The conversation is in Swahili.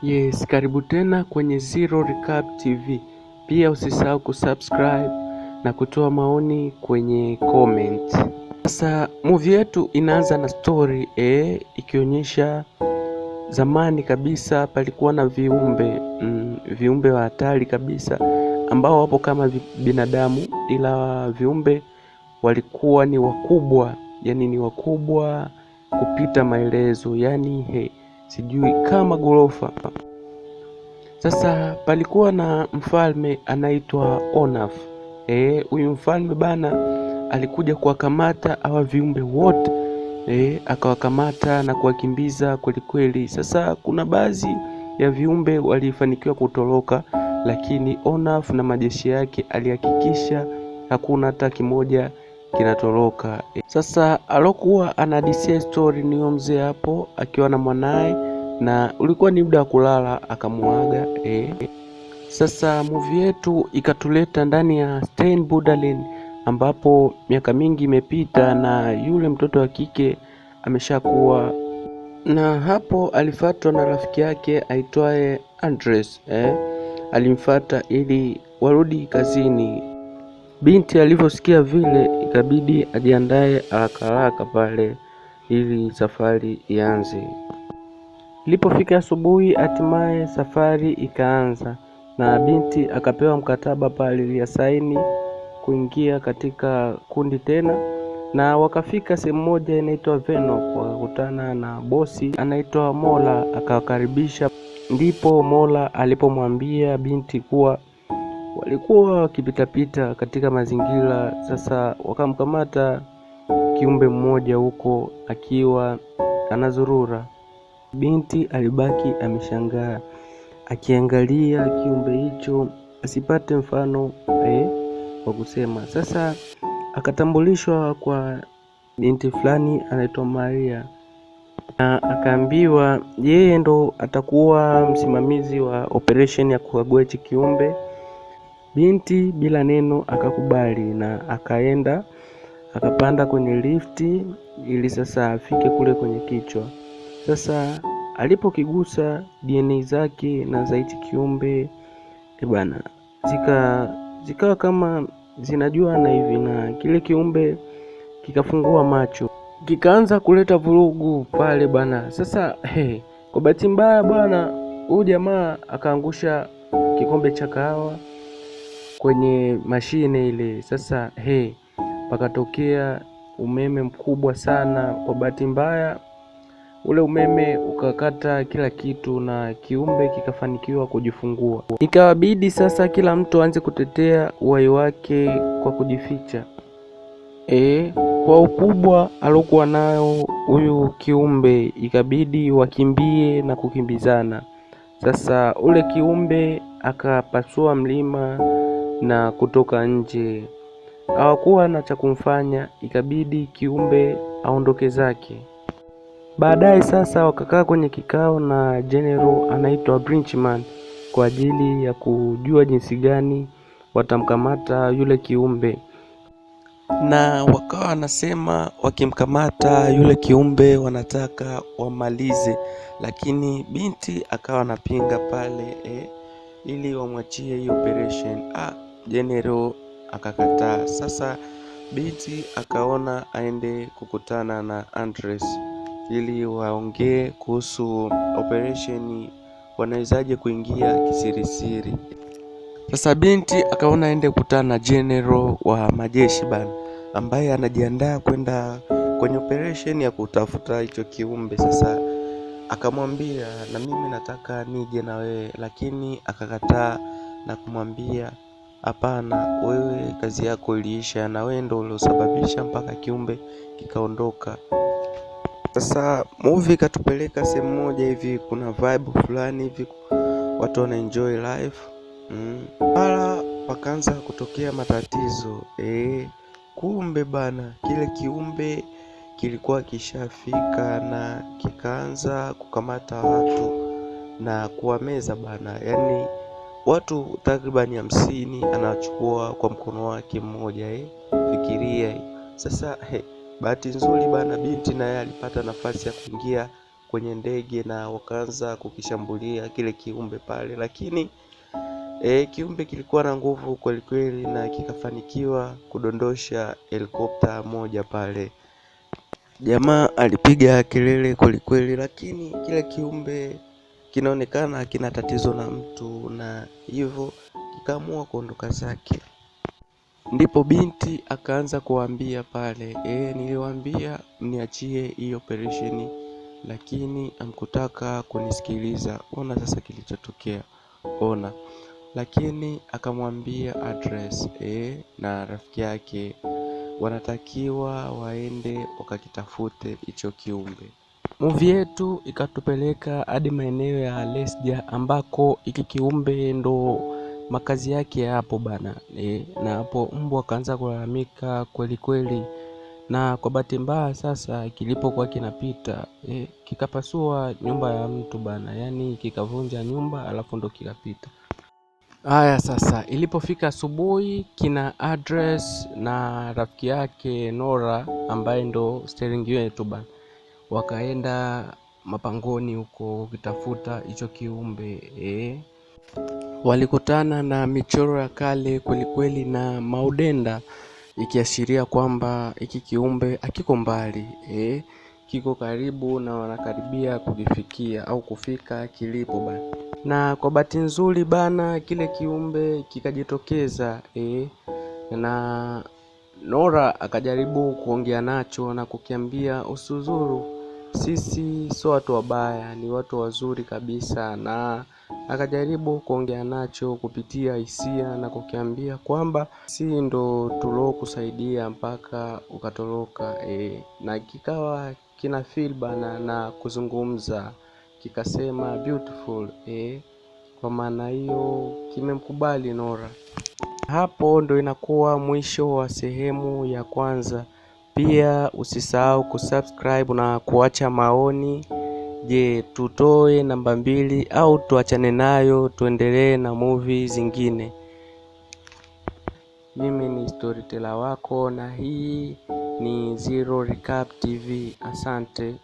Yes, karibu tena kwenye Zero Recap TV. Pia usisahau kusubscribe na kutoa maoni kwenye comment. Sasa movie yetu inaanza na story ikionyesha zamani kabisa palikuwa na viumbe wa hatari kabisa ambao wapo kama binadamu, ila viumbe walikuwa ni wakubwa, yani ni wakubwa kupita maelezo, yani sijui kama ghorofa. Sasa palikuwa na mfalme anaitwa Onaf. Huyu mfalme bana alikuja kuwakamata hawa viumbe wote, akawakamata na kuwakimbiza kweli kweli. Sasa kuna baadhi ya viumbe walifanikiwa kutoroka, lakini Onaf na majeshi yake alihakikisha hakuna hata kimoja kinatoroka. Sasa alokuwa anadisia story ni mzee hapo akiwa na mwanae, na ulikuwa ni muda wa kulala akamuaga. Sasa movie yetu ikatuleta ndani ya Steenbuden ambapo miaka mingi imepita na yule mtoto wa kike ameshakuwa, na hapo alifuatwa na rafiki yake aitwaye Andres. Alimfuata ili warudi kazini. Binti alivyosikia vile ikabidi ajiandae haraka pale ili safari ianze. Ilipofika asubuhi, hatimaye safari ikaanza na binti akapewa mkataba pale ili saini kuingia katika kundi tena, na wakafika sehemu moja inaitwa Venok, wakakutana na bosi anaitwa Mola akawakaribisha. Ndipo Mola alipomwambia binti kuwa walikuwa wakipitapita katika mazingira. Sasa wakamkamata kiumbe mmoja huko akiwa anazurura. Binti alibaki ameshangaa akiangalia kiumbe hicho asipate mfano wa kusema. Sasa akatambulishwa kwa binti fulani anaitwa Maria, na akaambiwa yeye ndo atakuwa msimamizi wa operation ya kuagua hichi kiumbe. Binti bila neno akakubali na akaenda akapanda kwenye lifti ili sasa afike kule kwenye kichwa. Sasa alipokigusa DNA zake na za hichi kiumbe bwana, zikawa kama zinajuana hivi, na kile kiumbe kikafungua macho kikaanza kuleta vurugu pale bwana. Sasa kwa bahati mbaya bwana, huyu jamaa akaangusha kikombe cha kahawa kwenye mashine ile. Sasa pakatokea umeme mkubwa sana. Kwa bahati mbaya ule umeme ukakata kila kitu na kiumbe kikafanikiwa kujifungua. Ikawabidi sasa kila mtu aanze kutetea uhai wake kwa kujificha. Kwa ukubwa alokuwa nayo huyu kiumbe ikabidi wakimbie na kukimbizana. Sasa ule kiumbe akapasua mlima na kutoka nje. Hawakuwa na cha kumfanya, ikabidi kiumbe aondoke zake. Baadaye sasa wakakaa kwenye kikao na general anaitwa Brinchman kwa ajili ya kujua jinsi gani watamkamata yule kiumbe, na wakawa wanasema wakimkamata yule kiumbe wanataka wamalize, lakini binti akawa anapinga pale ili wamwachie hiyo operation. General akakataa. Sasa binti akaona aende kukutana na Andres ili waongee kuhusu operation wanawezaje kuingia kisirisiri. Sasa binti akaona aende kukutana na general wa majeshi bana, ambaye anajiandaa kwenda kwenye operation ya kutafuta hicho kiumbe. Sasa akamwambia na mimi nataka nije na wewe, lakini akakataa na kumwambia hapana, wewe kazi yako iliisha na wewe ndio uliosababisha mpaka kiumbe kikaondoka. Sasa movie katupeleka sehemu moja hivi, kuna vibe fulani hivi, watu wana enjoy life. Mara pakaanza kutokea matatizo. Kumbe bana kile kiumbe kilikuwa kishafika na kikaanza kukamata watu na kuwameza bana, yani watu takribani 50 anachukua kwa mkono wake mmoja. Fikiria. Sasa bahati nzuri bana, binti naye alipata nafasi ya kuingia kwenye ndege na wakaanza kukishambulia kile kiumbe pale, lakini kiumbe kilikuwa na nguvu kweli kweli na kikafanikiwa kudondosha helikopta moja pale. Jamaa alipiga kelele kweli kweli, lakini kile kiumbe kinaonekana kina tatizo na mtu, na hivyo kikaamua kuondoka zake. Ndipo binti akaanza kuambia pale, niliwaambia mniachie hii operation, lakini hamkutaka kunisikiliza. Ona sasa kilichotokea, ona. Lakini akamwambia address na rafiki yake wanatakiwa waende wakakitafute hicho kiumbe. Movie yetu ikatupeleka hadi maeneo ya Lesja ambako hiki kiumbe ndo makazi yake hapo bana. Na hapo mbwa akaanza kulalamika kweli kweli, na kwa bahati mbaya sasa kilipokuwa kinapita kikapasua nyumba ya mtu bana, yani kikavunja nyumba alafu ndo kikapita. Haya sasa, ilipofika asubuhi, kina address na rafiki yake Nora ambaye ndo steering yetu bana, wakaenda mapangoni huko kitafuta hicho kiumbe. Walikutana na michoro ya kale kweli kweli na maudenda, ikiashiria kwamba hiki kiumbe hakiko mbali, kiko karibu na wanakaribia kukifikia au kufika kilipo bana. Na kwa bahati nzuri bana, kile kiumbe kikajitokeza na Nora akajaribu kuongea nacho na kukiambia usizuru, sisi sio watu wabaya, ni watu wazuri kabisa. Na akajaribu kuongea nacho kupitia hisia na kukiambia kwamba si ndo tulokusaidia mpaka ukatoroka. Na kikawa kina feel bana na kuzungumza, kikasema beautiful. Kwa maana hiyo kimemkubali Nora. Hapo ndo inakuwa mwisho wa sehemu ya kwanza. Pia usisahau kusubscribe na kuacha maoni. Je, tutoe namba 2 au tuachane nayo tuendelee na movie zingine? Mimi ni storyteller wako na hii ni Zero Recap TV. Asante.